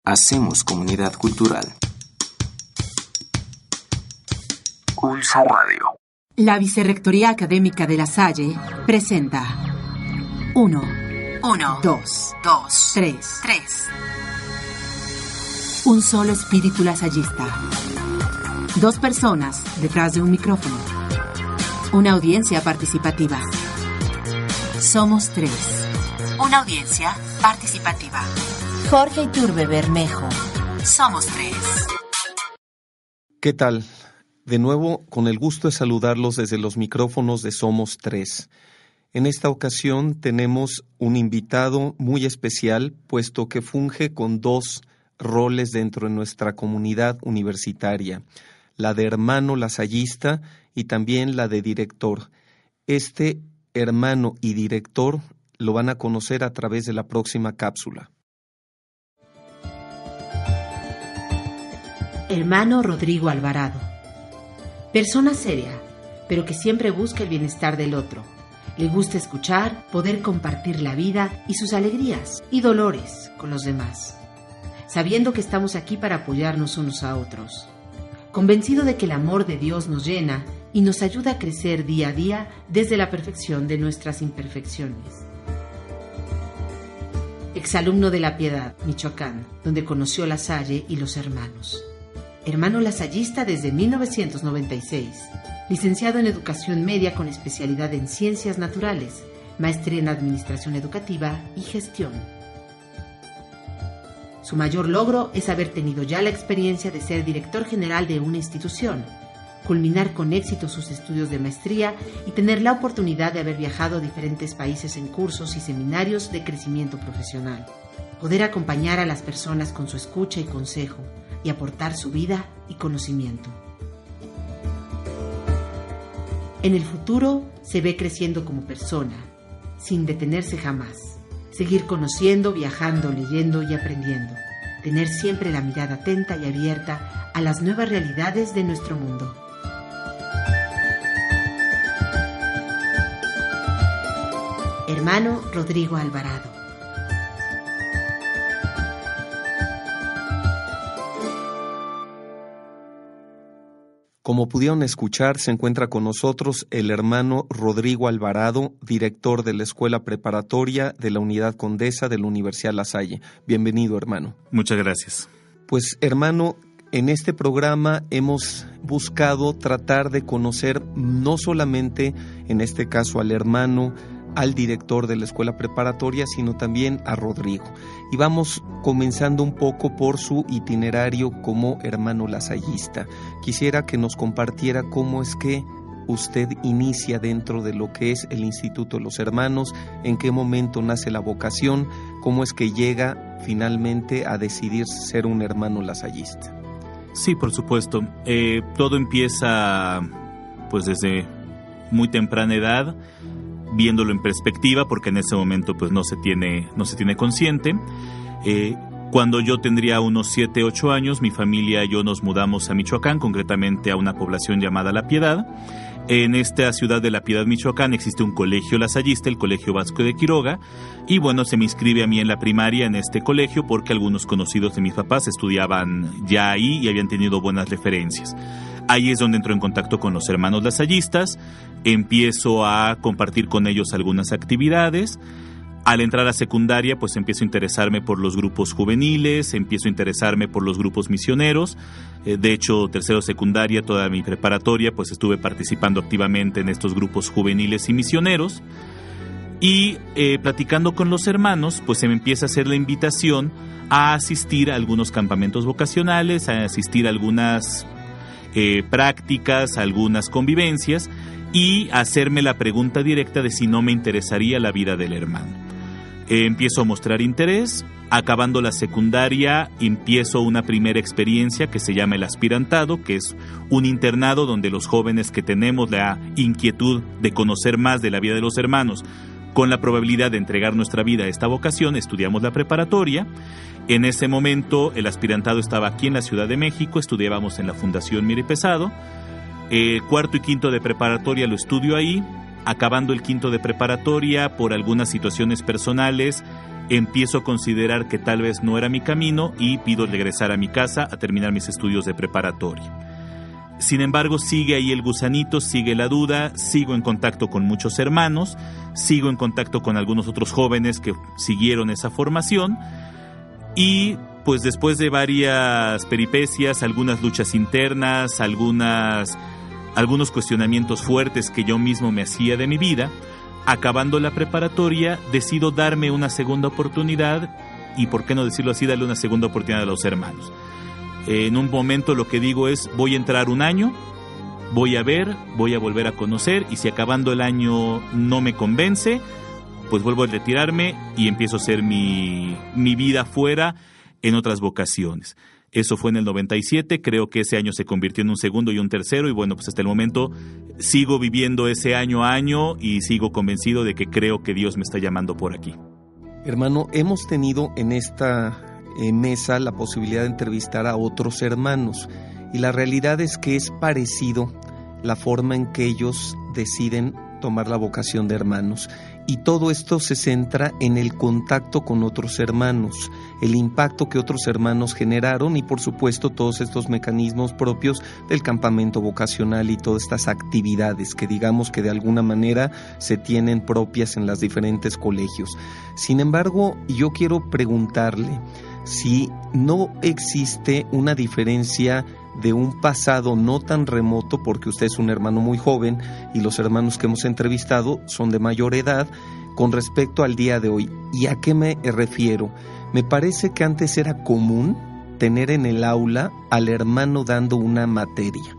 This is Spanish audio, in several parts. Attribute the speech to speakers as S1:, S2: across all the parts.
S1: Hacemos comunidad cultural. Pulso Radio.
S2: La Vicerrectoría Académica de La Salle presenta 1, 2, 3. Un solo espíritu lasallista. 2 personas detrás de un micrófono. Una audiencia participativa. Somos 3. Una audiencia participativa. Jorge Iturbe Bermejo. Somos 3.
S3: ¿Qué tal? De nuevo, con el gusto de saludarlos desde los micrófonos de Somos 3. En esta ocasión tenemos un invitado muy especial, puesto que funge con 2 roles dentro de nuestra comunidad universitaria, la de hermano lasallista y también la de director. Este hermano y director lo van a conocer a través de la próxima cápsula.
S2: Hermano Rodrigo Alvarado. Persona seria, pero que siempre busca el bienestar del otro. Le gusta escuchar, poder compartir la vida y sus alegrías y dolores con los demás, sabiendo que estamos aquí para apoyarnos unos a otros. Convencido de que el amor de Dios nos llena y nos ayuda a crecer día a día desde la perfección de nuestras imperfecciones. Exalumno de La Piedad, Michoacán, donde conoció La Salle y los hermanos. Hermano lasallista desde 1996. Licenciado en Educación Media con especialidad en Ciencias Naturales, maestría en Administración Educativa y Gestión. Su mayor logro es haber tenido ya la experiencia de ser director general de una institución, culminar con éxito sus estudios de maestría y tener la oportunidad de haber viajado a diferentes países en cursos y seminarios de crecimiento profesional. Poder acompañar a las personas con su escucha y consejo y aportar su vida y conocimiento. En el futuro se ve creciendo como persona, sin detenerse jamás. Seguir conociendo, viajando, leyendo y aprendiendo. Tener siempre la mirada atenta y abierta a las nuevas realidades de nuestro mundo. Hermano Rodrigo Alvarado.
S3: Como pudieron escuchar, se encuentra con nosotros el hermano Rodrigo Alvarado, director de la Escuela Preparatoria de la Unidad Condesa de la Universidad La Salle. Bienvenido, hermano.
S4: Muchas gracias.
S3: Pues, hermano, en este programa hemos buscado tratar de conocer no solamente, en este caso, al hermano, al director de la Escuela Preparatoria, sino también a Rodrigo. Y vamos comenzando un poco por su itinerario como hermano lasallista. Quisiera que nos compartiera cómo es que usted inicia dentro de lo que es el Instituto de los Hermanos, en qué momento nace la vocación, cómo es que llega finalmente a decidir ser un hermano lasallista.
S4: Sí, por supuesto. Todo empieza pues desde muy temprana edad, viéndolo en perspectiva, porque en ese momento pues no se tiene consciente. Cuando yo tendría unos 7, 8 años, mi familia y yo nos mudamos a Michoacán, concretamente a una población llamada La Piedad. En esta ciudad de La Piedad, Michoacán, existe un colegio lasallista, el Colegio Vasco de Quiroga, y bueno, se me inscribe a mí en la primaria en este colegio porque algunos conocidos de mis papás estudiaban ya ahí y habían tenido buenas referencias. Ahí es donde entro en contacto con los hermanos lasallistas, empiezo a compartir con ellos algunas actividades. Al entrar a secundaria, pues empiezo a interesarme por los grupos juveniles, empiezo a interesarme por los grupos misioneros. De hecho, tercero secundaria, toda mi preparatoria, pues estuve participando activamente en estos grupos juveniles y misioneros. Y platicando con los hermanos, pues se me empieza a hacer la invitación a asistir a algunos campamentos vocacionales, a asistir a algunas prácticas, algunas convivencias y hacerme la pregunta directa de si no me interesaría la vida del hermano. Empiezo a mostrar interés. Acabando la secundaria, empiezo una primera experiencia que se llama el aspirantado, que es un internado donde los jóvenes que tenemos la inquietud de conocer más de la vida de los hermanos, con la probabilidad de entregar nuestra vida a esta vocación, estudiamos la preparatoria. En ese momento el aspirantado estaba aquí en la Ciudad de México, estudiábamos en la Fundación Mira y Pesado. Cuarto y quinto de preparatoria lo estudio ahí. Acabando el quinto de preparatoria, por algunas situaciones personales, empiezo a considerar que tal vez no era mi camino y pido regresar a mi casa a terminar mis estudios de preparatoria. Sin embargo, sigue ahí el gusanito, sigue la duda, sigo en contacto con muchos hermanos, sigo en contacto con algunos otros jóvenes que siguieron esa formación y pues después de varias peripecias, algunas luchas internas, algunos cuestionamientos fuertes que yo mismo me hacía de mi vida, acabando la preparatoria, decido darme una segunda oportunidad y, por qué no decirlo así, darle una segunda oportunidad a los hermanos. En un momento lo que digo es, voy a entrar un año, voy a ver, voy a volver a conocer y si acabando el año no me convence, pues vuelvo a retirarme y empiezo a hacer mi vida fuera en otras vocaciones. Eso fue en el 97, creo que ese año se convirtió en un segundo y un tercero y bueno, pues hasta el momento sigo viviendo ese año a año y sigo convencido de que creo que Dios me está llamando por aquí.
S3: Hermano, hemos tenido en esta mesa la posibilidad de entrevistar a otros hermanos y la realidad es que es parecido la forma en que ellos deciden tomar la vocación de hermanos y todo esto se centra en el contacto con otros hermanos, el impacto que otros hermanos generaron y por supuesto todos estos mecanismos propios del campamento vocacional y todas estas actividades que digamos que de alguna manera se tienen propias en los diferentes colegios. Sin embargo, yo quiero preguntarle si no existe una diferencia de un pasado no tan remoto, porque usted es un hermano muy joven y los hermanos que hemos entrevistado son de mayor edad, con respecto al día de hoy. ¿Y a qué me refiero? Me parece que antes era común tener en el aula al hermano dando una materia,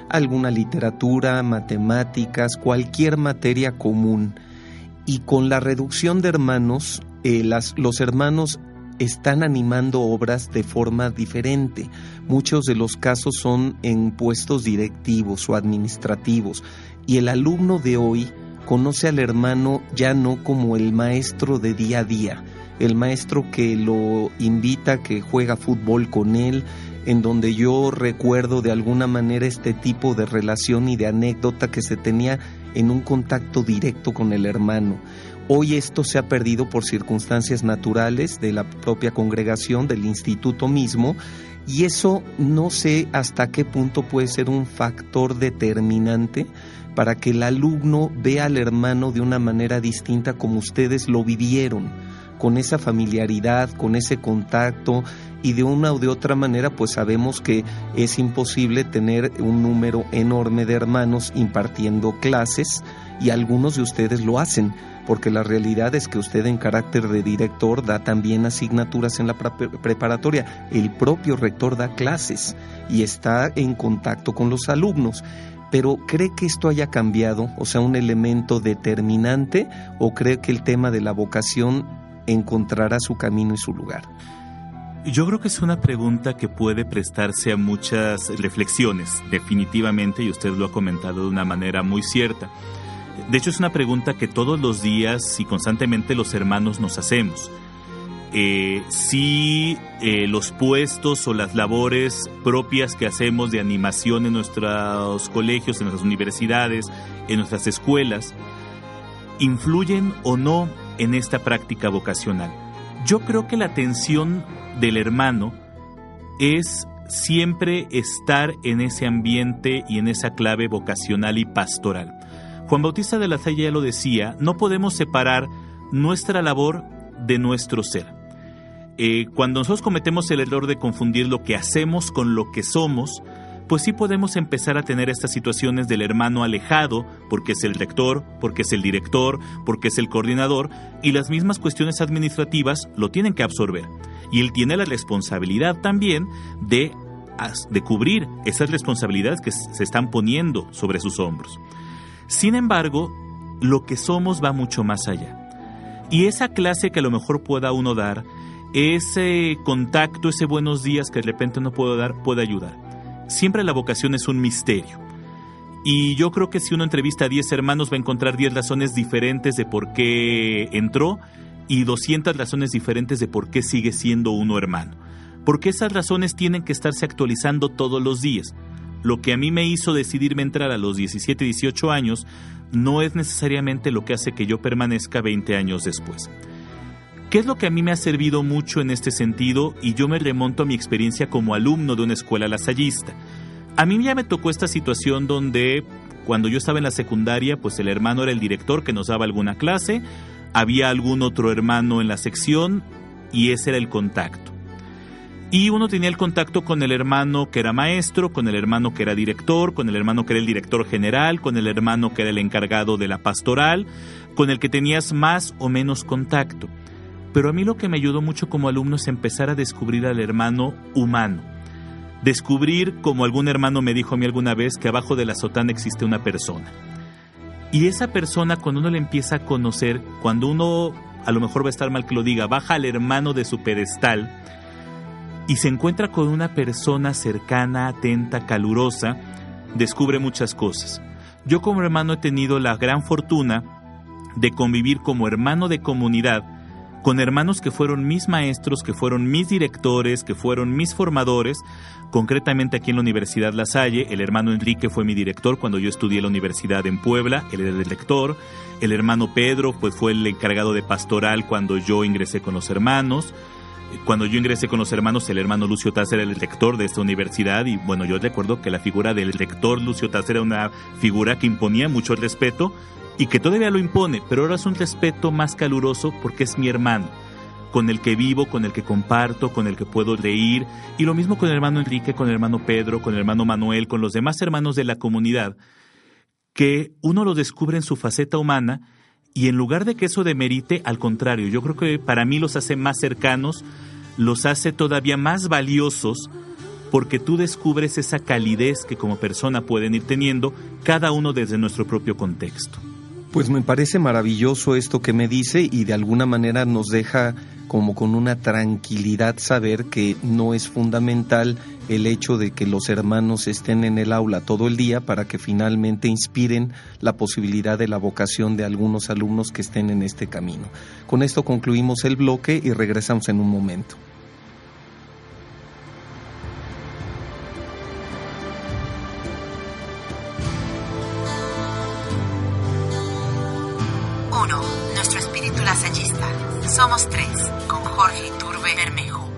S3: alguna literatura, matemáticas, cualquier materia común. Y con la reducción de hermanos, los hermanos están animando obras de forma diferente. Muchos de los casos son en puestos directivos o administrativos y el alumno de hoy conoce al hermano ya no como el maestro de día a día, el maestro que lo invita, que juega fútbol con él, en donde yo recuerdo de alguna manera este tipo de relación y de anécdota que se tenía en un contacto directo con el hermano. Hoy esto se ha perdido por circunstancias naturales de la propia congregación, del instituto mismo, y eso no sé hasta qué punto puede ser un factor determinante para que el alumno vea al hermano de una manera distinta como ustedes lo vivieron, con esa familiaridad, con ese contacto, y de una o de otra manera pues sabemos que es imposible tener un número enorme de hermanos impartiendo clases, y algunos de ustedes lo hacen, porque la realidad es que usted en carácter de director da también asignaturas en la preparatoria, el propio rector da clases y está en contacto con los alumnos. Pero ¿cree que esto haya cambiado, o sea, un elemento determinante, o cree que el tema de la vocación encontrará su camino y su lugar?
S4: Yo creo que es una pregunta que puede prestarse a muchas reflexiones, definitivamente, y usted lo ha comentado de una manera muy cierta. De hecho, es una pregunta que todos los días y constantemente los hermanos nos hacemos. Si los puestos o las labores propias que hacemos de animación en nuestros colegios, en nuestras universidades, en nuestras escuelas, influyen o no en esta práctica vocacional. Yo creo que la atención del hermano es siempre estar en ese ambiente y en esa clave vocacional y pastoral. Juan Bautista de la Salle ya lo decía, no podemos separar nuestra labor de nuestro ser. Cuando nosotros cometemos el error de confundir lo que hacemos con lo que somos, pues sí podemos empezar a tener estas situaciones del hermano alejado, porque es el rector, porque es el director, porque es el coordinador, y las mismas cuestiones administrativas lo tienen que absorber. Y él tiene la responsabilidad también de cubrir esas responsabilidades que se están poniendo sobre sus hombros. Sin embargo, lo que somos va mucho más allá. Y esa clase que a lo mejor pueda uno dar, ese contacto, ese buenos días que de repente no puedo dar, puede ayudar. Siempre la vocación es un misterio. Y yo creo que si uno entrevista a 10 hermanos va a encontrar 10 razones diferentes de por qué entró y 200 razones diferentes de por qué sigue siendo uno hermano. Porque esas razones tienen que estarse actualizando todos los días. Lo que a mí me hizo decidirme entrar a los 17, 18 años no es necesariamente lo que hace que yo permanezca 20 años después. ¿Qué es lo que a mí me ha servido mucho en este sentido? Y yo me remonto a mi experiencia como alumno de una escuela lasallista. A mí ya me tocó esta situación donde cuando yo estaba en la secundaria, pues el hermano era el director que nos daba alguna clase, había algún otro hermano en la sección y ese era el contacto. Y uno tenía el contacto con el hermano que era maestro, con el hermano que era director, con el hermano que era el director general, con el hermano que era el encargado de la pastoral, con el que tenías más o menos contacto. Pero a mí lo que me ayudó mucho como alumno es empezar a descubrir al hermano humano. Descubrir, como algún hermano me dijo a mí alguna vez, que abajo de la sotana existe una persona. Y esa persona, cuando uno le empieza a conocer, cuando uno, a lo mejor va a estar mal que lo diga, baja al hermano de su pedestal y se encuentra con una persona cercana, atenta, calurosa, descubre muchas cosas. Yo como hermano he tenido la gran fortuna de convivir como hermano de comunidad con hermanos que fueron mis maestros, que fueron mis directores, que fueron mis formadores. Concretamente aquí en la Universidad La Salle, el hermano Enrique fue mi director cuando yo estudié en la universidad en Puebla, él era el director. El hermano Pedro pues fue el encargado de pastoral cuando yo ingresé con los hermanos. Cuando yo ingresé con los hermanos, el hermano Lucio Tasser era el rector de esta universidad y bueno, yo recuerdo que la figura del rector Lucio Tasser era una figura que imponía mucho respeto y que todavía lo impone, pero ahora es un respeto más caluroso porque es mi hermano, con el que vivo, con el que comparto, con el que puedo reír, y lo mismo con el hermano Enrique, con el hermano Pedro, con el hermano Manuel, con los demás hermanos de la comunidad, que uno lo descubre en su faceta humana. Y en lugar de que eso demerite, al contrario, yo creo que para mí los hace más cercanos, los hace todavía más valiosos, porque tú descubres esa calidez que como persona pueden ir teniendo, cada uno desde nuestro propio contexto.
S3: Pues me parece maravilloso esto que me dice y de alguna manera nos deja como con una tranquilidad saber que no es fundamental el hecho de que los hermanos estén en el aula todo el día para que finalmente inspiren la posibilidad de la vocación de algunos alumnos que estén en este camino. Con esto concluimos el bloque y regresamos en un momento.
S2: Nuestro espíritu lasallista. Somos 3, con Jorge Iturbe Bermejo.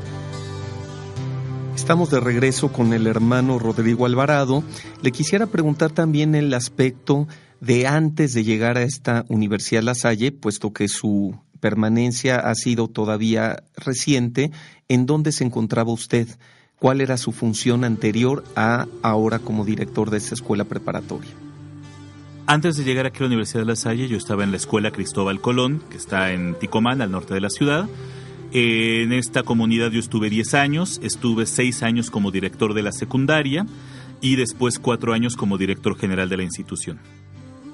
S3: Estamos de regreso con el hermano Rodrigo Alvarado. Le quisiera preguntar también el aspecto de antes de llegar a esta Universidad La Salle, puesto que su permanencia ha sido todavía reciente. ¿En dónde se encontraba usted? ¿Cuál era su función anterior a ahora como director de esta escuela preparatoria?
S4: Antes de llegar aquí a la Universidad de La Salle, yo estaba en la Escuela Cristóbal Colón, que está en Ticomán, al norte de la ciudad. En esta comunidad yo estuve 10 años, estuve 6 años como director de la secundaria y después 4 años como director general de la institución.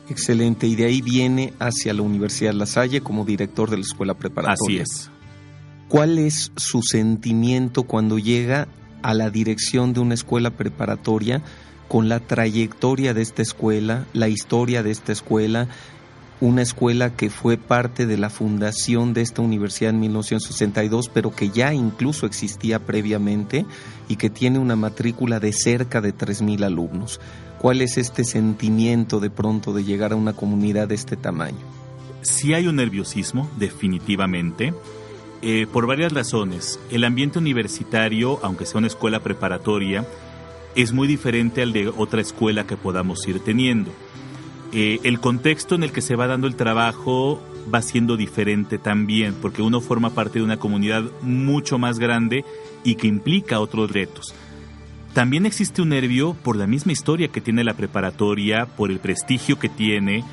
S3: Excelente, y de ahí viene hacia la Universidad La Salle como director de la escuela preparatoria.
S4: Así es.
S3: ¿Cuál es su sentimiento cuando llega a la dirección de una escuela preparatoria con la trayectoria de esta escuela, la historia de esta escuela, una escuela que fue parte de la fundación de esta universidad en 1962, pero que ya incluso existía previamente y que tiene una matrícula de cerca de 3,000 alumnos? ¿Cuál es este sentimiento de pronto de llegar a una comunidad de este tamaño?
S4: Sí hay un nerviosismo, definitivamente, por varias razones. El ambiente universitario, aunque sea una escuela preparatoria, es muy diferente al de otra escuela que podamos ir teniendo. El contexto en el que se va dando el trabajo va siendo diferente también, porque uno forma parte de una comunidad mucho más grande y que implica otros retos. También existe un nervio por la misma historia que tiene la preparatoria, por el prestigio que tiene,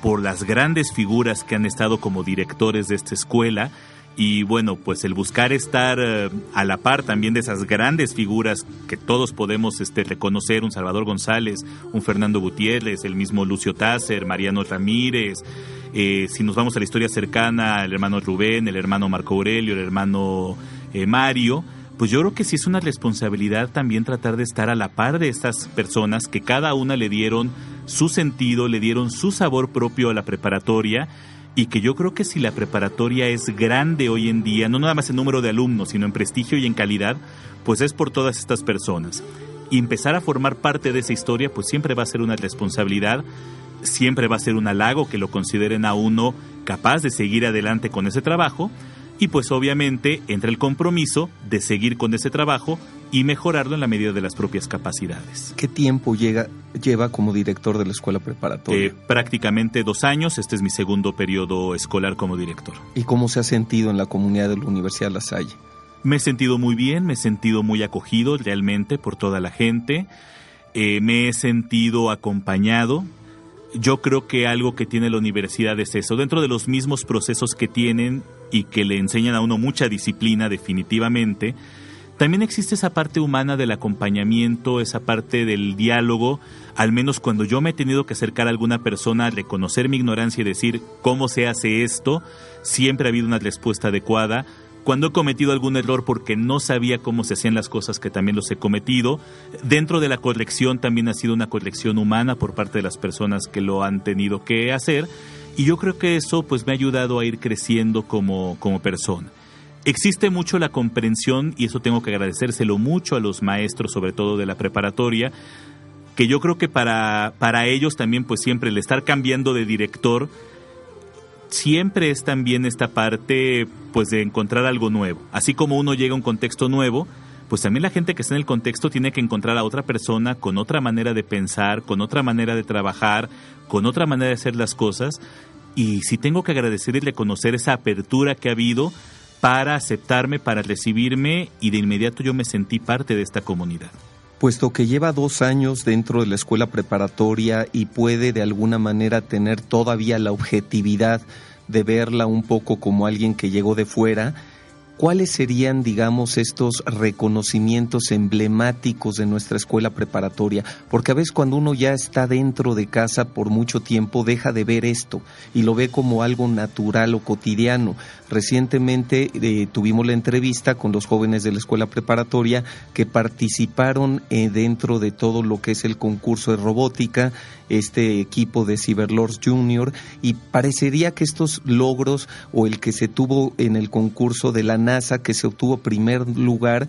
S4: por las grandes figuras que han estado como directores de esta escuela. Y bueno, pues el buscar estar a la par también de esas grandes figuras que todos podemos reconocer, un Salvador González, un Fernando Gutiérrez, el mismo Lucio Tasser, Mariano Ramírez, si nos vamos a la historia cercana, el hermano Rubén, el hermano Marco Aurelio, el hermano Mario, pues yo creo que sí es una responsabilidad también tratar de estar a la par de estas personas que cada una le dieron su sentido, le dieron su sabor propio a la preparatoria. Y que yo creo que si la preparatoria es grande hoy en día, no nada más en número de alumnos, sino en prestigio y en calidad, pues es por todas estas personas. Y empezar a formar parte de esa historia, pues siempre va a ser una responsabilidad, siempre va a ser un halago que lo consideren a uno capaz de seguir adelante con ese trabajo. Y pues obviamente entra el compromiso de seguir con ese trabajo y mejorarlo en la medida de las propias capacidades.
S3: ¿Qué tiempo lleva como director de la escuela preparatoria?
S4: Prácticamente 2 años, este es mi segundo periodo escolar como director.
S3: ¿Y cómo se ha sentido en la comunidad de la Universidad La Salle?
S4: Me he sentido muy bien, me he sentido muy acogido realmente por toda la gente, me he sentido acompañado. Yo creo que algo que tiene la universidad es eso, dentro de los mismos procesos que tienen y que le enseñan a uno mucha disciplina definitivamente, también existe esa parte humana del acompañamiento, esa parte del diálogo. Al menos cuando yo me he tenido que acercar a alguna persona, reconocer mi ignorancia y decir cómo se hace esto, siempre ha habido una respuesta adecuada. Cuando he cometido algún error porque no sabía cómo se hacían las cosas, que también los he cometido, dentro de la corrección también ha sido una corrección humana por parte de las personas que lo han tenido que hacer, y yo creo que eso pues me ha ayudado a ir creciendo como persona. Existe mucho la comprensión, y eso tengo que agradecérselo mucho a los maestros, sobre todo de la preparatoria, que yo creo que para ellos también pues siempre el estar cambiando de director siempre es también esta parte pues de encontrar algo nuevo. Así como uno llega a un contexto nuevo, pues también la gente que está en el contexto tiene que encontrar a otra persona con otra manera de pensar, con otra manera de trabajar, con otra manera de hacer las cosas. Y sí tengo que agradecer y reconocer esa apertura que ha habido para aceptarme, para recibirme, y de inmediato yo me sentí parte de esta comunidad.
S3: Puesto que lleva 2 años dentro de la escuela preparatoria y puede de alguna manera tener todavía la objetividad de verla un poco como alguien que llegó de fuera, ¿cuáles serían, digamos, estos reconocimientos emblemáticos de nuestra escuela preparatoria? Porque a veces cuando uno ya está dentro de casa por mucho tiempo deja de ver esto y lo ve como algo natural o cotidiano. Recientemente tuvimos la entrevista con los jóvenes de la escuela preparatoria que participaron dentro de todo lo que es el concurso de robótica, este equipo de Cyberlords Junior, y parecería que estos logros, o el que se tuvo en el concurso de la NASA, que se obtuvo primer lugar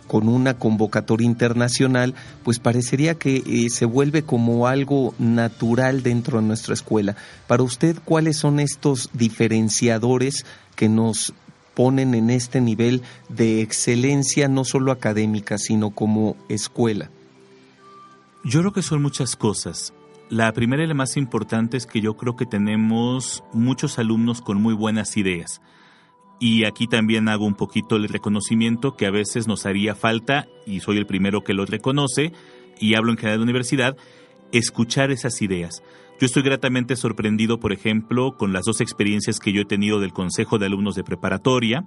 S3: con una convocatoria internacional, pues parecería que se vuelve como algo natural dentro de nuestra escuela. Para usted, ¿cuáles son estos diferenciadores que nos ponen en este nivel de excelencia, no solo académica, sino como escuela?
S4: Yo creo que son muchas cosas. La primera y la más importante es que yo creo que tenemos muchos alumnos con muy buenas ideas. Y aquí también hago un poquito el reconocimiento que a veces nos haría falta, y soy el primero que lo reconoce, y hablo en general de la universidad, escuchar esas ideas. Yo estoy gratamente sorprendido, por ejemplo, con las 2 experiencias que yo he tenido del Consejo de Alumnos de Preparatoria.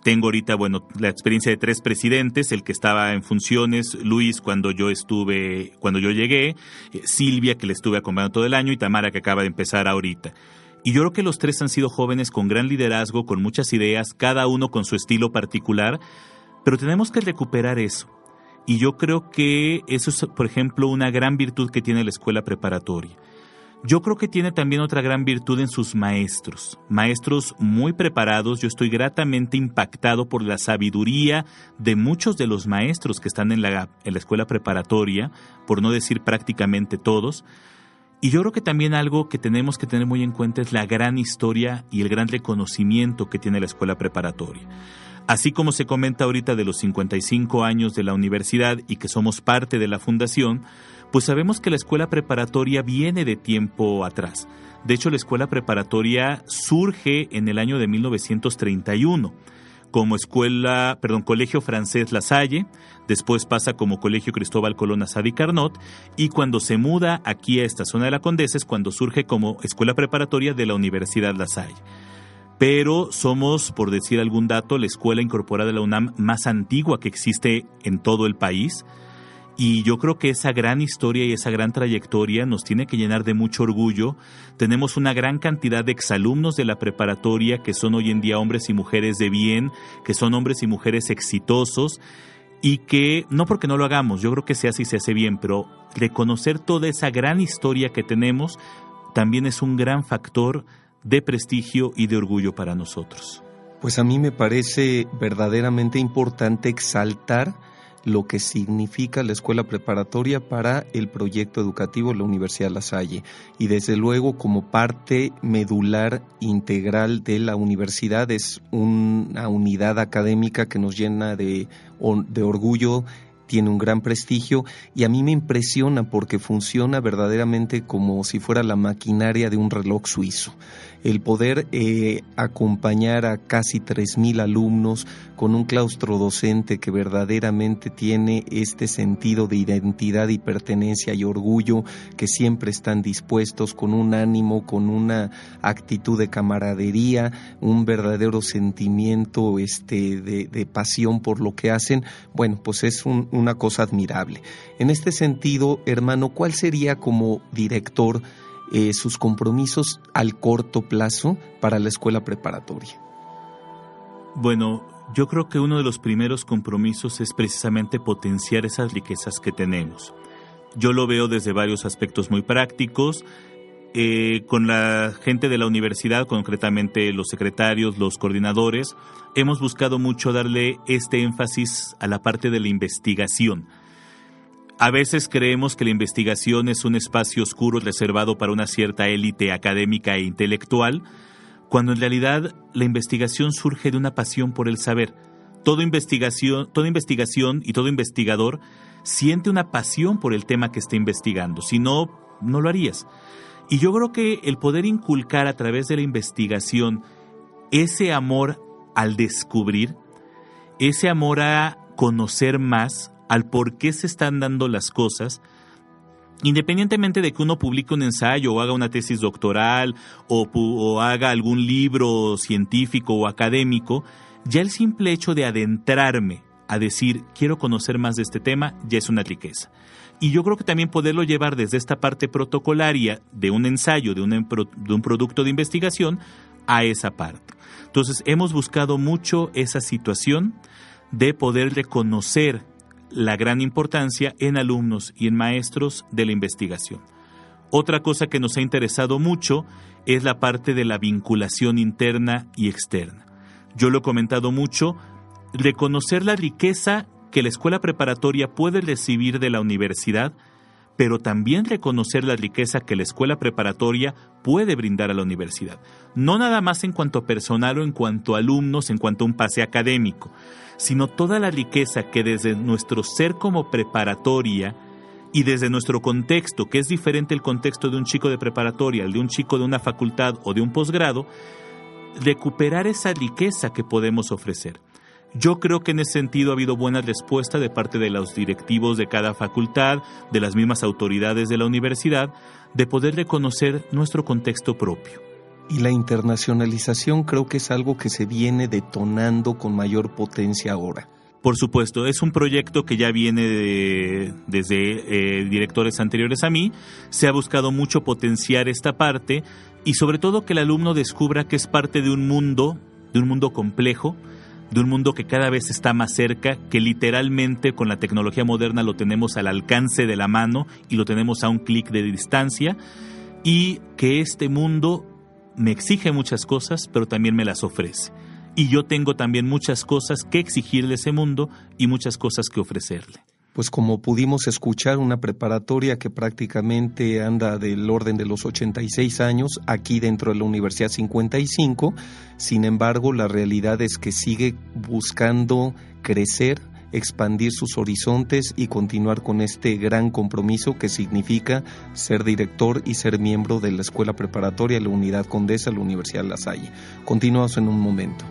S4: Tengo ahorita, la experiencia de 3 presidentes, el que estaba en funciones, Luis, cuando yo llegué, Silvia, que le estuve acompañando todo el año, y Tamara, que acaba de empezar ahorita. Y yo creo que los 3 han sido jóvenes con gran liderazgo, con muchas ideas, cada uno con su estilo particular, pero tenemos que recuperar eso. Y yo creo que eso es, por ejemplo, una gran virtud que tiene la escuela preparatoria. Yo creo que tiene también otra gran virtud en sus maestros muy preparados. Yo estoy gratamente impactado por la sabiduría de muchos de los maestros que están en la escuela preparatoria, por no decir prácticamente todos. Y yo creo que también algo que tenemos que tener muy en cuenta es la gran historia y el gran reconocimiento que tiene la escuela preparatoria. Así como se comenta ahorita de los 55 años de la universidad y que somos parte de la fundación, pues sabemos que la escuela preparatoria viene de tiempo atrás. De hecho, la escuela preparatoria surge en el año de 1931 como Colegio Francés La Salle, después pasa como Colegio Cristóbal Colón Azad y Carnot, y cuando se muda aquí a esta zona de la Condesa es cuando surge como escuela preparatoria de la Universidad La Salle. Pero somos, por decir algún dato, la escuela incorporada de la UNAM más antigua que existe en todo el país. Y yo creo que esa gran historia y esa gran trayectoria nos tiene que llenar de mucho orgullo. Tenemos una gran cantidad de exalumnos de la preparatoria que son hoy en día hombres y mujeres de bien, que son hombres y mujeres exitosos, y que, no porque no lo hagamos, yo creo que se hace y se hace bien, pero reconocer toda esa gran historia que tenemos también es un gran factor de prestigio y de orgullo para nosotros.
S3: Pues a mí me parece verdaderamente importante exaltar lo que significa la escuela preparatoria para el proyecto educativo de la Universidad La Salle. Y desde luego, como parte medular integral de la universidad, es una unidad académica que nos llena de orgullo, tiene un gran prestigio, y a mí me impresiona porque funciona verdaderamente como si fuera la maquinaria de un reloj suizo. El poder acompañar a casi 3,000 alumnos con un claustro docente que verdaderamente tiene este sentido de identidad y pertenencia y orgullo, que siempre están dispuestos, con un ánimo, con una actitud de camaradería, un verdadero sentimiento de pasión por lo que hacen. Bueno, pues es una cosa admirable. En este sentido, hermano, ¿cuál sería como director sus compromisos al corto plazo para la escuela preparatoria?
S4: Bueno, yo creo que uno de los primeros compromisos es precisamente potenciar esas riquezas que tenemos. Yo lo veo desde varios aspectos muy prácticos. Con la gente de la universidad, concretamente los secretarios, los coordinadores, hemos buscado mucho darle este énfasis a la parte de la investigación. A veces creemos que la investigación es un espacio oscuro reservado para una cierta élite académica e intelectual, cuando en realidad la investigación surge de una pasión por el saber. Toda investigación y todo investigador siente una pasión por el tema que está investigando, si no, no lo harías. Y yo creo que el poder inculcar a través de la investigación ese amor al descubrir, ese amor a conocer más, al por qué se están dando las cosas, independientemente de que uno publique un ensayo o haga una tesis doctoral o haga algún libro científico o académico, ya el simple hecho de adentrarme a decir quiero conocer más de este tema ya es una riqueza. Y yo creo que también poderlo llevar desde esta parte protocolaria de un ensayo, de un producto de investigación, a esa parte. Entonces hemos buscado mucho esa situación de poder reconocer la gran importancia en alumnos y en maestros de la investigación. Otra cosa que nos ha interesado mucho es la parte de la vinculación interna y externa. Yo lo he comentado mucho, reconocer la riqueza que la escuela preparatoria puede recibir de la universidad, pero también reconocer la riqueza que la escuela preparatoria puede brindar a la universidad. No nada más en cuanto a personal o en cuanto a alumnos, en cuanto a un pase académico, sino toda la riqueza que desde nuestro ser como preparatoria y desde nuestro contexto, que es diferente el contexto de un chico de preparatoria al de un chico de una facultad o de un posgrado, recuperar esa riqueza que podemos ofrecer. Yo creo que en ese sentido ha habido buena respuesta de parte de los directivos de cada facultad, de las mismas autoridades de la universidad, de poder reconocer nuestro contexto propio.
S3: Y la internacionalización creo que es algo que se viene detonando con mayor potencia ahora.
S4: Por supuesto, es un proyecto que ya viene desde directores anteriores a mí. Se ha buscado mucho potenciar esta parte y sobre todo que el alumno descubra que es parte de un mundo complejo, de un mundo que cada vez está más cerca, que literalmente con la tecnología moderna lo tenemos al alcance de la mano y lo tenemos a un clic de distancia, y que este mundo me exige muchas cosas, pero también me las ofrece. Y yo tengo también muchas cosas que exigirle a ese mundo y muchas cosas que ofrecerle.
S3: Pues como pudimos escuchar, una preparatoria que prácticamente anda del orden de los 86 años, aquí dentro de la Universidad 55, sin embargo la realidad es que sigue buscando crecer, expandir sus horizontes y continuar con este gran compromiso que significa ser director y ser miembro de la Escuela Preparatoria de la Unidad Condesa de la Universidad La Salle. Continuamos en un momento.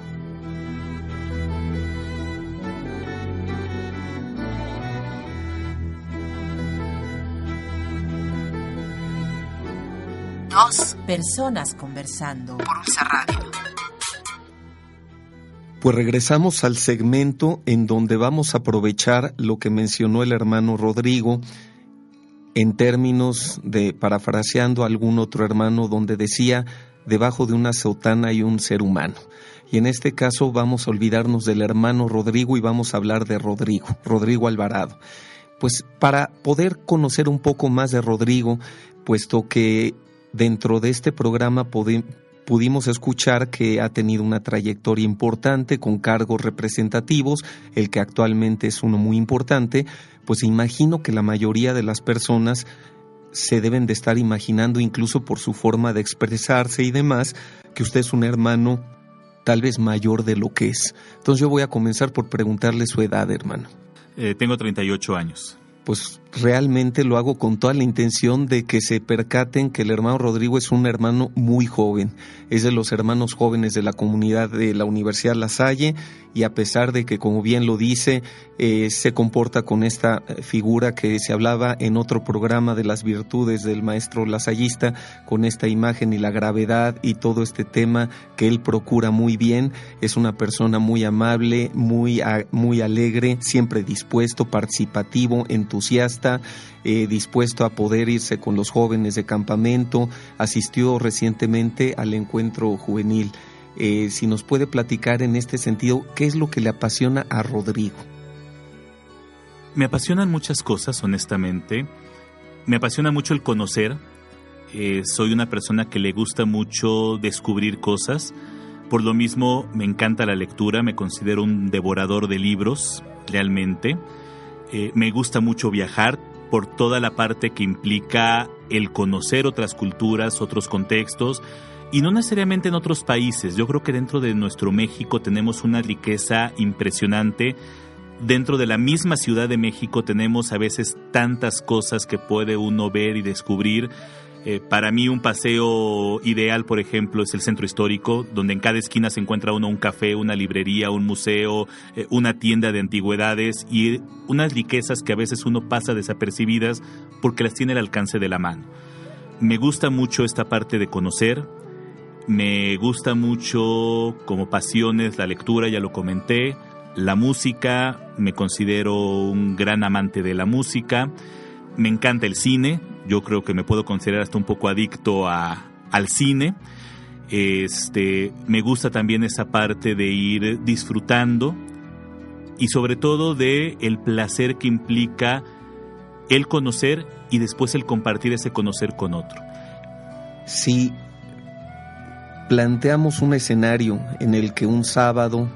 S2: Dos personas conversando por Ulsa Radio.
S3: Pues regresamos al segmento en donde vamos a aprovechar lo que mencionó el hermano Rodrigo en términos de, parafraseando a algún otro hermano, donde decía, debajo de una sotana hay un ser humano. Y en este caso vamos a olvidarnos del hermano Rodrigo y vamos a hablar de Rodrigo Alvarado. Pues para poder conocer un poco más de Rodrigo, puesto que dentro de este programa pudimos escuchar que ha tenido una trayectoria importante con cargos representativos, el que actualmente es uno muy importante. Pues imagino que la mayoría de las personas se deben de estar imaginando, incluso por su forma de expresarse y demás, que usted es un hermano tal vez mayor de lo que es. Entonces yo voy a comenzar por preguntarle su edad, hermano.
S4: Tengo 38 años.
S3: Pues realmente lo hago con toda la intención de que se percaten que el hermano Rodrigo es un hermano muy joven. Es de los hermanos jóvenes de la comunidad de la Universidad La Salle, y a pesar de que, como bien lo dice, se comporta con esta figura que se hablaba en otro programa de las virtudes del maestro lasallista, con esta imagen y la gravedad y todo este tema que él procura muy bien. Es una persona muy amable, muy alegre, siempre dispuesto, participativo, entusiasta, dispuesto a poder irse con los jóvenes de campamento. Asistió recientemente al encuentro juvenil. Si nos puede platicar en este sentido, ¿qué es lo que le apasiona a Rodrigo?
S4: Me apasionan muchas cosas, honestamente. Me apasiona mucho el conocer. Soy una persona que le gusta mucho descubrir cosas. Por lo mismo, me encanta la lectura. Me considero un devorador de libros, realmente. Me gusta mucho viajar por toda la parte que implica el conocer otras culturas, otros contextos, y no necesariamente en otros países. Yo creo que dentro de nuestro México tenemos una riqueza impresionante. Dentro de la misma Ciudad de México tenemos a veces tantas cosas que puede uno ver y descubrir. Para mí un paseo ideal, por ejemplo, es el centro histórico, donde en cada esquina se encuentra uno un café, una librería, un museo, una tienda de antigüedades, y unas riquezas que a veces uno pasa desapercibidas porque las tiene al alcance de la mano. Me gusta mucho esta parte de conocer. Me gusta mucho como pasiones la lectura, ya lo comenté. La música, me considero un gran amante de la música. Me encanta el cine. Yo creo que me puedo considerar hasta un poco adicto al cine. Me gusta también esa parte de ir disfrutando, y sobre todo de el placer que implica el conocer y después el compartir ese conocer con otro.
S3: Sí. Planteamos un escenario en el que un sábado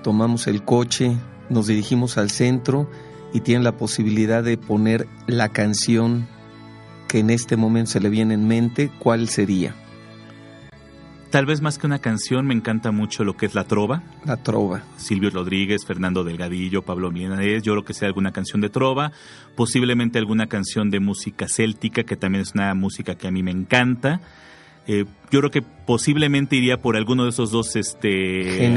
S3: tomamos el coche, nos dirigimos al centro y tienen la posibilidad de poner la canción que en este momento se le viene en mente. ¿Cuál sería?
S4: Tal vez más que una canción, me encanta mucho lo que es la trova.
S3: La trova.
S4: Silvio Rodríguez, Fernando Delgadillo, Pablo Milanés. Yo creo que sea alguna canción de trova, posiblemente alguna canción de música céltica, que también es una música que a mí me encanta. Yo creo que posiblemente iría por alguno de esos dos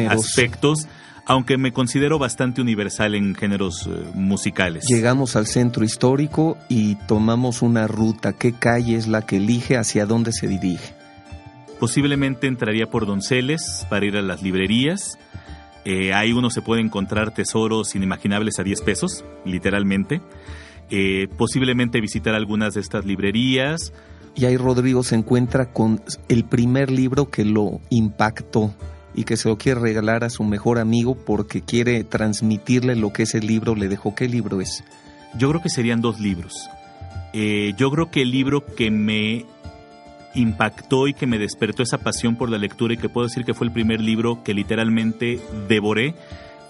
S4: aspectos, aunque me considero bastante universal en géneros musicales.
S3: Llegamos al centro histórico y tomamos una ruta. ¿Qué calle es la que elige? ¿Hacia dónde se dirige?
S4: Posiblemente entraría por Donceles para ir a las librerías. Ahí uno se puede encontrar tesoros inimaginables a 10 pesos, literalmente. Posiblemente visitar algunas de estas librerías.
S3: Y ahí Rodrigo se encuentra con el primer libro que lo impactó y que se lo quiere regalar a su mejor amigo porque quiere transmitirle lo que ese libro le dejó. ¿Qué libro es?
S4: Yo creo que serían 2 libros. Yo creo que el libro que me impactó y que me despertó esa pasión por la lectura, y que puedo decir que fue el primer libro que literalmente devoré,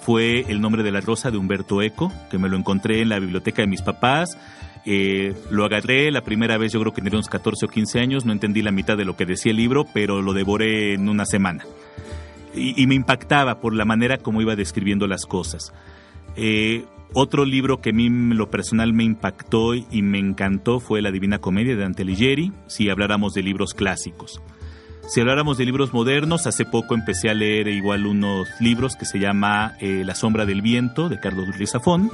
S4: fue El nombre de la rosa, de Humberto Eco, que me lo encontré en la biblioteca de mis papás. Lo agarré la primera vez, yo creo que tenía unos 14 o 15 años, no entendí la mitad de lo que decía el libro, pero lo devoré en una semana. Y me impactaba por la manera como iba describiendo las cosas. Otro libro que a mí en lo personal me impactó y me encantó fue La Divina Comedia, de Dante Alighieri, si habláramos de libros clásicos. Si habláramos de libros modernos, hace poco empecé a leer igual unos libros que se llama La Sombra del Viento, de Carlos Ruiz Zafón.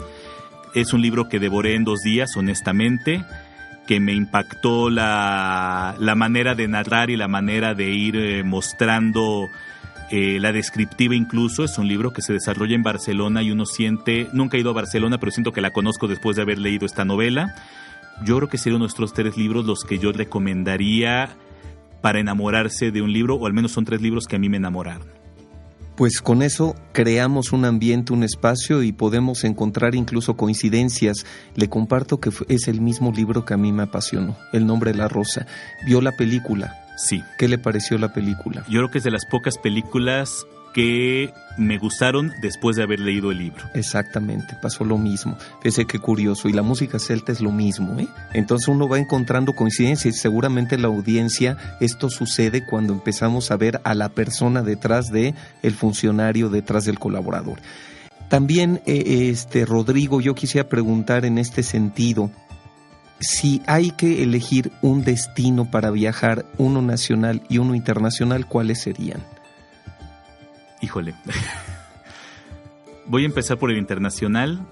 S4: Es un libro que devoré en 2 días, honestamente, que me impactó la manera de narrar y la manera de ir mostrando la descriptiva incluso. Es un libro que se desarrolla en Barcelona y uno siente, nunca he ido a Barcelona, pero siento que la conozco después de haber leído esta novela. Yo creo que serían nuestros 3 libros los que yo recomendaría para enamorarse de un libro, o al menos son 3 libros que a mí me enamoraron.
S3: Pues con eso creamos un ambiente, un espacio, y podemos encontrar incluso coincidencias. Le comparto que es el mismo libro que a mí me apasionó, El nombre de la rosa. Vio la película,
S4: Sí.
S3: ¿Qué le pareció la película?
S4: Yo creo que es de las pocas películas que me gustaron después de haber leído el libro.
S3: Exactamente, pasó lo mismo. Fíjese qué curioso, y la música celta es lo mismo, ¿eh? Entonces uno va encontrando coincidencias y seguramente la audiencia, esto sucede cuando empezamos a ver a la persona detrás de el funcionario, detrás del colaborador. También, Rodrigo, yo quisiera preguntar en este sentido, si hay que elegir un destino para viajar, uno nacional y uno internacional, ¿cuáles serían?
S4: Híjole. Voy a empezar por el internacional.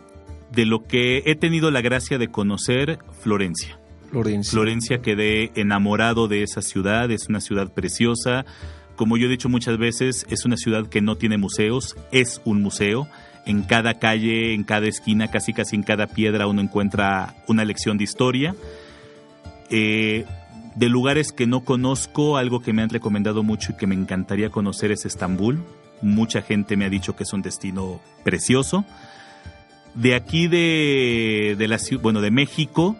S4: De lo que he tenido la gracia de conocer, Florencia. Florencia, quedé enamorado de esa ciudad. Es una ciudad preciosa. Como yo he dicho muchas veces, es una ciudad que no tiene museos. Es un museo. En cada calle, en cada esquina, casi en cada piedra uno encuentra una lección de historia. De lugares que no conozco, algo que me han recomendado mucho y que me encantaría conocer es Estambul. Mucha gente me ha dicho que es un destino precioso. De aquí de México,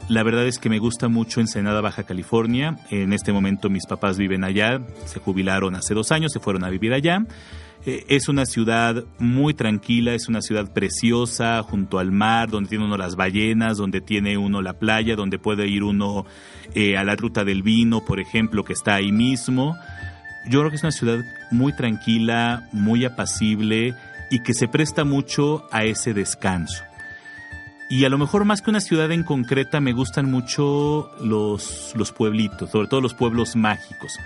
S4: la verdad es que me gusta mucho Ensenada, Baja California. En este momento mis papás viven allá, se jubilaron hace 2 años, se fueron a vivir allá. Es una ciudad muy tranquila, es una ciudad preciosa, junto al mar, donde tiene uno las ballenas, donde tiene uno la playa, donde puede ir uno a la Ruta del Vino, por ejemplo, que está ahí mismo. Yo creo que es una ciudad muy tranquila, muy apacible y que se presta mucho a ese descanso. Y a lo mejor más que una ciudad en concreta me gustan mucho los pueblitos, sobre todo los pueblos mágicos.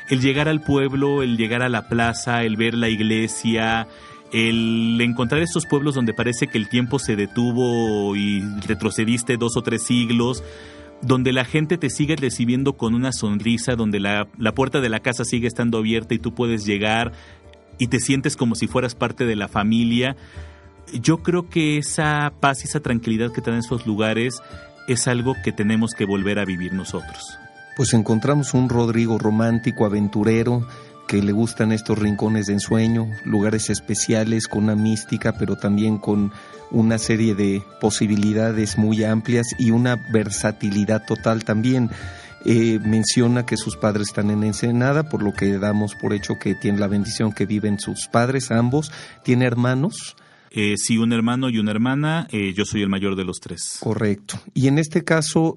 S4: El llegar al pueblo, el llegar a la plaza, el ver la iglesia, el encontrar estos pueblos donde parece que el tiempo se detuvo y retrocediste 2 o 3 siglos, donde la gente te sigue recibiendo con una sonrisa, donde la puerta de la casa sigue estando abierta y tú puedes llegar y te sientes como si fueras parte de la familia. Yo creo que esa paz y esa tranquilidad que te dan esos lugares es algo que tenemos que volver a vivir nosotros.
S3: Pues encontramos un Rodrigo romántico, aventurero, que le gustan estos rincones de ensueño, lugares especiales con una mística, pero también con una serie de posibilidades muy amplias y una versatilidad total también. Menciona que sus padres están en Ensenada, por lo que damos por hecho que tiene la bendición que viven sus padres, ambos. ¿Tiene hermanos?
S4: Sí, un hermano y una hermana. Yo soy el mayor de los 3.
S3: Correcto. Y en este caso,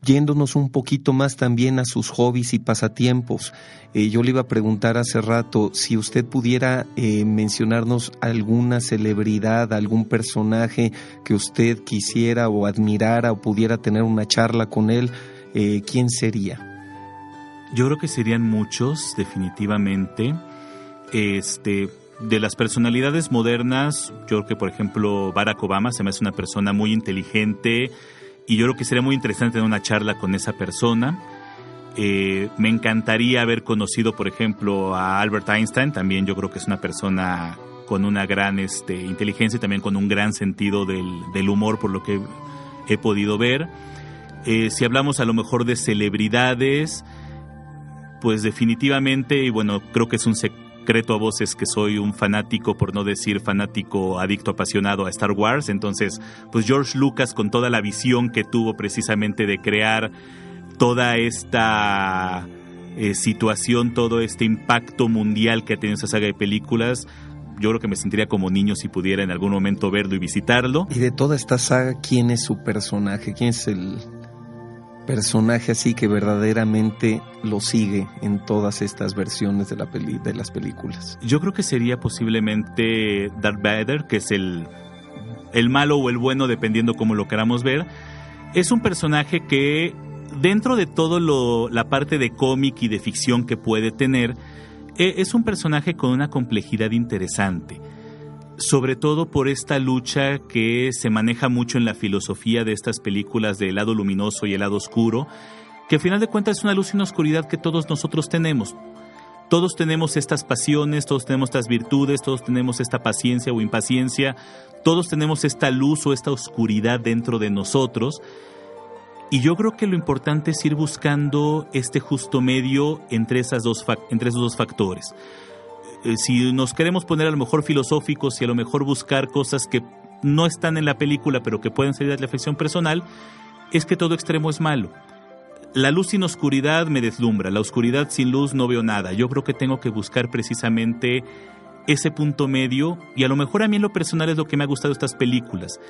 S3: yéndonos un poquito más también a sus hobbies y pasatiempos, yo le iba a preguntar hace rato si usted pudiera mencionarnos alguna celebridad, algún personaje que usted quisiera o admirara o pudiera tener una charla con él, ¿quién sería?
S4: Yo creo que serían muchos, definitivamente. De las personalidades modernas, yo creo que, por ejemplo, Barack Obama se me hace una persona muy inteligente y yo creo que sería muy interesante tener una charla con esa persona. Me encantaría haber conocido, por ejemplo, a Albert Einstein. También yo creo que es una persona con una gran inteligencia y también con un gran sentido del humor, por lo que he podido ver. Si hablamos a lo mejor de pues definitivamente, y bueno, creo que es un secreto a voces que soy un fanático, por no decir fanático, adicto, apasionado a Star Wars. Entonces, pues George Lucas, con toda la visión que tuvo precisamente de crear toda esta situación, todo este impacto mundial que ha tenido esa saga de películas, yo creo que me sentiría como niño si pudiera en algún momento verlo y visitarlo.
S3: Y de toda esta saga, ¿quién es su personaje? ¿Quién es el personaje así que verdaderamente lo sigue en todas estas versiones de las películas?
S4: Yo creo que sería posiblemente Darth Vader, que es el malo o el bueno, dependiendo cómo lo queramos ver. Es un personaje que, dentro de todo la parte de cómic y de ficción que puede tener, es un personaje con una complejidad interesante. Sobre todo por esta lucha que se maneja mucho en la filosofía de estas películas del lado luminoso y el lado oscuro, que al final de cuentas es una luz y una oscuridad que todos nosotros tenemos. Todos tenemos estas pasiones, todos tenemos estas virtudes, todos tenemos esta paciencia o impaciencia, todos tenemos esta luz o esta oscuridad dentro de nosotros. Y yo creo que lo importante es ir buscando este justo medio entre esos dos factores. Si nos queremos poner a lo mejor filosóficos y a lo mejor buscar cosas que no están en la película pero que pueden ser de reflexión personal, es que todo extremo es malo. la luz sin oscuridad me deslumbra, la oscuridad sin luz no veo nada. Yo creo que tengo que buscar precisamente ese punto medio, y a lo mejor a mí en lo personal es lo que me ha gustado de estas películas,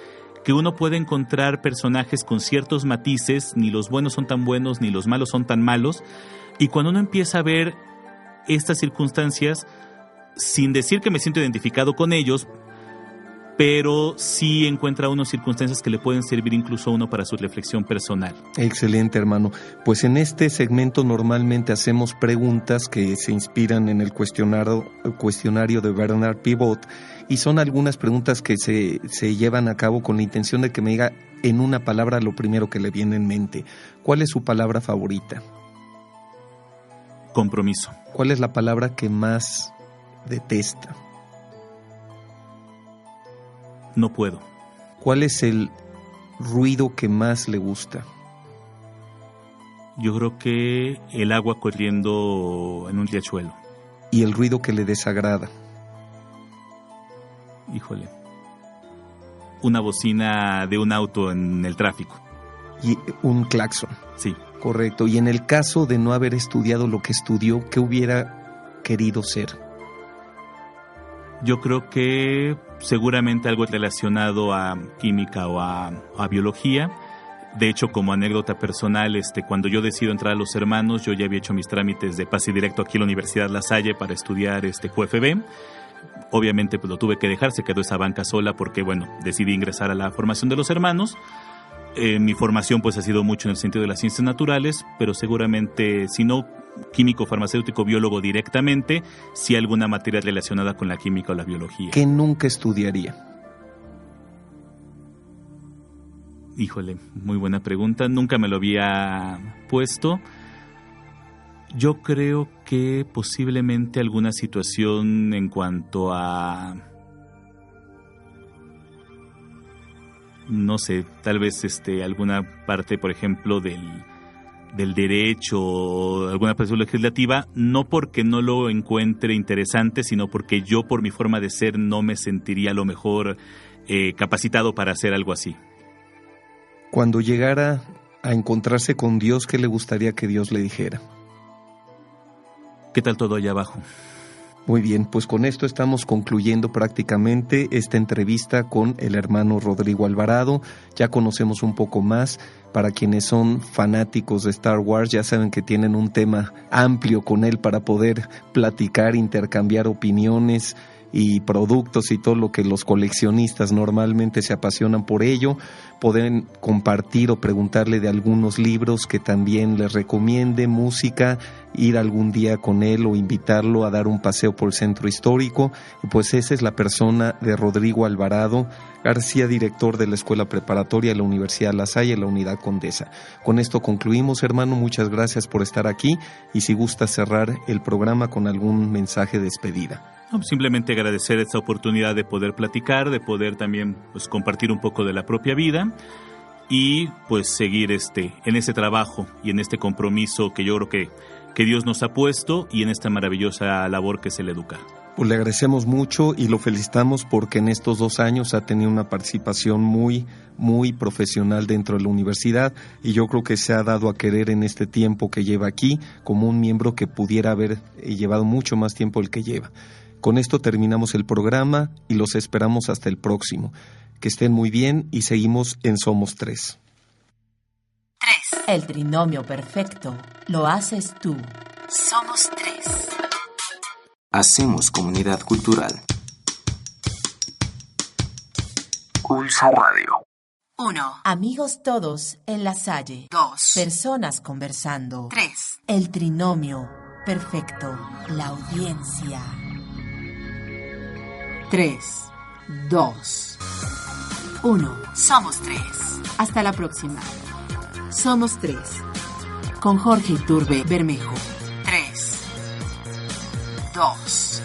S4: que uno puede encontrar personajes con ciertos matices, ni los buenos son tan buenos, ni los malos son tan malos, y cuando uno empieza a ver estas circunstancias, sin decir que me siento identificado con ellos, pero sí encuentra uno circunstancias que le pueden servir incluso a uno para su reflexión personal.
S3: Excelente, hermano. Pues en este segmento normalmente hacemos preguntas que se inspiran en el cuestionario de Bernard Pivot, y son algunas preguntas que se llevan a cabo con la intención de que me diga en una palabra lo primero que le viene en mente. ¿Cuál es su palabra favorita?
S4: Compromiso.
S3: ¿Cuál es la palabra que más detesta?
S4: No puedo.
S3: ¿Cuál es el ruido que más le gusta?
S4: Yo creo que el agua corriendo en un riachuelo.
S3: ¿Y el ruido que le desagrada?
S4: Híjole. Una bocina de un auto en el tráfico.
S3: Y un claxon.
S4: Sí.
S3: Correcto. Y en el caso de no haber estudiado lo que estudió, ¿qué hubiera querido ser?
S4: Yo creo que seguramente algo relacionado a química o a biología. De hecho, como anécdota personal, cuando yo decido entrar a Los Hermanos, yo ya había hecho mis trámites de pase directo aquí a la Universidad La Salle para estudiar QFB. Obviamente pues lo tuve que dejar, se quedó esa banca sola porque, bueno, decidí ingresar a la formación de Los Hermanos. Mi formación pues ha sido mucho en el sentido de las ciencias naturales, pero seguramente, si no químico, farmacéutico, biólogo directamente, sí alguna materia relacionada con la química o la biología.
S3: ¿Qué nunca estudiaría?
S4: Híjole, muy buena pregunta, nunca me lo había puesto. Yo creo que posiblemente alguna situación en cuanto a, no sé, tal vez alguna parte, por ejemplo, del derecho o alguna parte legislativa, no porque no lo encuentre interesante, sino porque yo, por mi forma de ser, no me sentiría a lo mejor capacitado para hacer algo así.
S3: Cuando llegara a encontrarse con Dios, ¿qué le gustaría que Dios le dijera?
S4: ¿Qué tal todo allá abajo?
S3: Muy bien, pues con esto estamos concluyendo prácticamente esta entrevista con el hermano Rodrigo Alvarado. Ya conocemos un poco más. Para quienes son fanáticos de Star Wars, ya saben que tienen un tema amplio con él para poder platicar, intercambiar opiniones y productos y todo lo que los coleccionistas normalmente se apasionan por ello. Pueden compartir o preguntarle de algunos libros que también les recomiende, música, ir algún día con él o invitarlo a dar un paseo por el centro histórico. Y pues esa es la persona de Rodrigo Alvarado García, director de la Escuela Preparatoria de la Universidad La Salle, la Unidad Condesa. Con esto concluimos, hermano, muchas gracias por estar aquí, y si gusta cerrar el programa con algún mensaje de despedida.
S4: Simplemente agradecer esta oportunidad de poder platicar, de poder también pues compartir un poco de la propia vida y pues seguir en ese trabajo y en este compromiso que yo creo que Dios nos ha puesto, y en esta maravillosa labor que es el educar.
S3: Pues le agradecemos mucho y lo felicitamos porque en estos 2 años ha tenido una participación muy, muy profesional dentro de la universidad, y yo creo que se ha dado a querer en este tiempo que lleva aquí como un miembro que pudiera haber llevado mucho más tiempo el que lleva. Con esto terminamos el programa y los esperamos hasta el próximo. Que estén muy bien y seguimos en Somos 3.
S2: 3. El trinomio perfecto lo haces tú. Somos 3.
S1: Hacemos comunidad cultural. Pulso Radio.
S2: 1. Amigos todos en La Salle. 2. Personas conversando. 3. El trinomio perfecto. La audiencia. 3, 2, 1. Somos 3. Hasta la próxima. Somos 3. Con Jorge Iturbe Bermejo. 3, 2,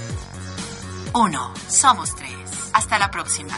S2: 1. Somos 3. Hasta la próxima.